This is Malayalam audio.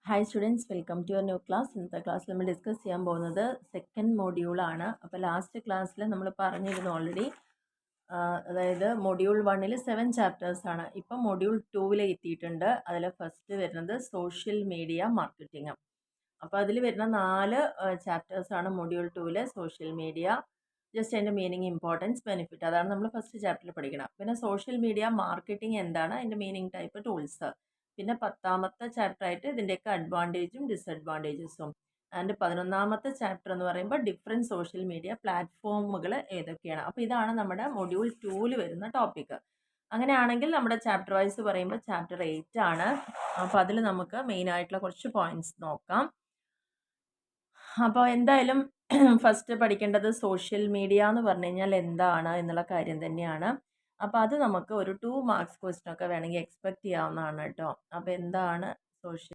Hi students, welcome to your new class. ഇന്നത്തെ ക്ലാസ്സിൽ നമ്മൾ ഡിസ്കസ് ചെയ്യാൻ പോകുന്നത് സെക്കൻഡ് മൊഡ്യൂളാണ്. അപ്പോൾ ലാസ്റ്റ് ക്ലാസ്സിൽ നമ്മൾ പറഞ്ഞിരുന്നു ഓൾറെഡി, അതായത് മൊഡ്യൂൾ 1-ൽ 7 ചാപ്റ്റേഴ്സാണ്. ഇപ്പം മൊഡ്യൂൾ 2-ൽ എത്തിയിട്ടുണ്ട്. അതിൽ ഫസ്റ്റ് വരുന്നത് സോഷ്യൽ മീഡിയ മാർക്കറ്റിംഗ്. അപ്പോൾ അതിൽ വരുന്ന 4 ചാപ്റ്റേഴ്സാണ് മൊഡ്യൂൾ 2-ൽ. സോഷ്യൽ മീഡിയ, ജസ്റ്റ് അതിൻ്റെ മീനിങ്, ഇമ്പോർട്ടൻസ്, ബെനിഫിറ്റ്, അതാണ് നമ്മൾ ഫസ്റ്റ് ചാപ്റ്ററിൽ പഠിക്കണം. പിന്നെ സോഷ്യൽ മീഡിയ മാർക്കറ്റിംഗ് എന്താണ്, അതിൻ്റെ മീനിങ്, ടൈപ്പ്, ടൂൾസ്. പിന്നെ 10ാമത്തെ ചാപ്റ്റർ ആയിട്ട് ഇതിൻ്റെയൊക്കെ അഡ്വാൻറ്റേജും ഡിസഡ്വാൻറ്റേജസും. ആൻഡ് 11ാമത്തെ ചാപ്റ്റർ എന്ന് പറയുമ്പോൾ ഡിഫറെൻറ്റ് സോഷ്യൽ മീഡിയ പ്ലാറ്റ്ഫോമുകൾ ഏതൊക്കെയാണ്. അപ്പോൾ ഇതാണ് നമ്മുടെ മൊഡ്യൂൾ 2-ൽ വരുന്ന ടോപ്പിക്ക്. അങ്ങനെയാണെങ്കിൽ നമ്മുടെ ചാപ്റ്റർ വൈസ് പറയുമ്പോൾ ചാപ്റ്റർ 8 ആണ്. അപ്പോൾ അതിൽ നമുക്ക് മെയിൻ ആയിട്ടുള്ള കുറച്ച് പോയിന്റ്സ് നോക്കാം. അപ്പോൾ എന്തായാലും ഫസ്റ്റ് പഠിക്കേണ്ടത് സോഷ്യൽ മീഡിയ എന്ന് പറഞ്ഞു കഴിഞ്ഞാൽ എന്താണ് എന്നുള്ള കാര്യം തന്നെയാണ്. അപ്പോൾ അത് നമുക്ക് ഒരു 2 മാർക്സ് ക്വസ്റ്റ്യൻ ഒക്കെ വേണമെങ്കിൽ എക്സ്പെക്ട് ചെയ്യാവുന്നതാണ് കേട്ടോ. അപ്പോൾ എന്താണ് സോഷ്യൽ